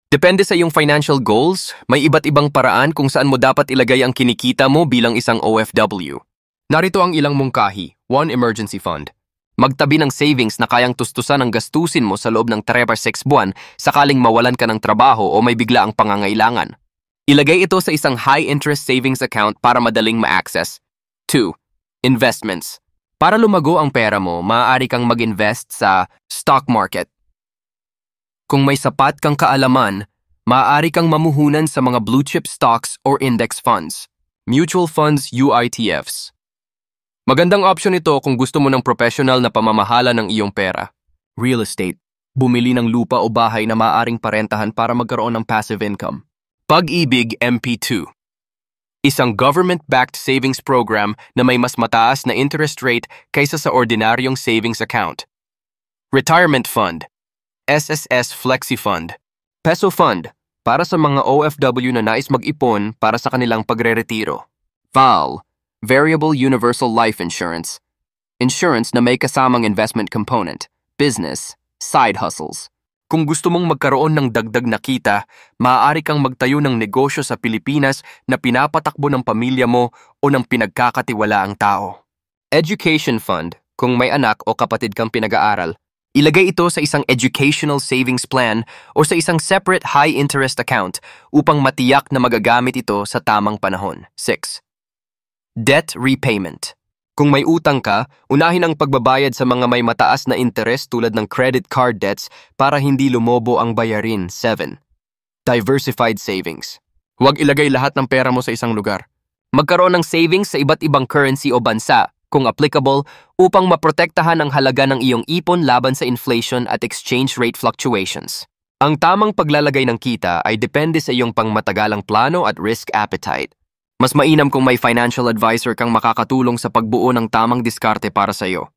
Depende sa iyong financial goals, may iba't ibang paraan kung saan mo dapat ilagay ang kinikita mo bilang isang OFW. Narito ang ilang mungkahi. 1. Emergency fund. Magtabi ng savings na kayang tustusan ang gastusin mo sa loob ng 3-6 buwan sakaling mawalan ka ng trabaho o may bigla ang pangangailangan. Ilagay ito sa isang high-interest savings account para madaling ma-access. 2. Investments. Para lumago ang pera mo, maaari kang mag-invest sa stock market. Kung may sapat kang kaalaman, maaari kang mamuhunan sa mga blue-chip stocks or index funds, mutual funds, UITFs. Magandang option ito kung gusto mo ng professional na pamamahala ng iyong pera. Real estate. Bumili ng lupa o bahay na maaaring parentahan para magkaroon ng passive income. Pag-ibig MP2. Isang government-backed savings program na may mas mataas na interest rate kaysa sa ordinaryong savings account. Retirement fund. SSS Flexi Fund. Peso Fund, para sa mga OFW na nais mag-ipon para sa kanilang pagre-retiro. VAL, Variable Universal Life Insurance. Insurance na may kasamang investment component, business, side hustles. Kung gusto mong magkaroon ng dagdag na kita, maaari kang magtayo ng negosyo sa Pilipinas na pinapatakbo ng pamilya mo o ng pinagkakatiwalaang tao. Education Fund, kung may anak o kapatid kang pinag-aaral. Ilagay ito sa isang educational savings plan o sa isang separate high-interest account upang matiyak na magagamit ito sa tamang panahon. 6. Debt repayment. Kung may utang ka, unahin ang pagbabayad sa mga may mataas na interest tulad ng credit card debts para hindi lumobo ang bayarin. 7. Diversified savings. Huwag ilagay lahat ng pera mo sa isang lugar. Magkaroon ng savings sa iba't ibang currency o bansa, kung applicable, upang maprotektahan ang halaga ng iyong ipon laban sa inflation at exchange rate fluctuations. Ang tamang paglalagay ng kita ay depende sa iyong pangmatagalang plano at risk appetite. Mas mainam kung may financial advisor kang makakatulong sa pagbuo ng tamang diskarte para sa iyo.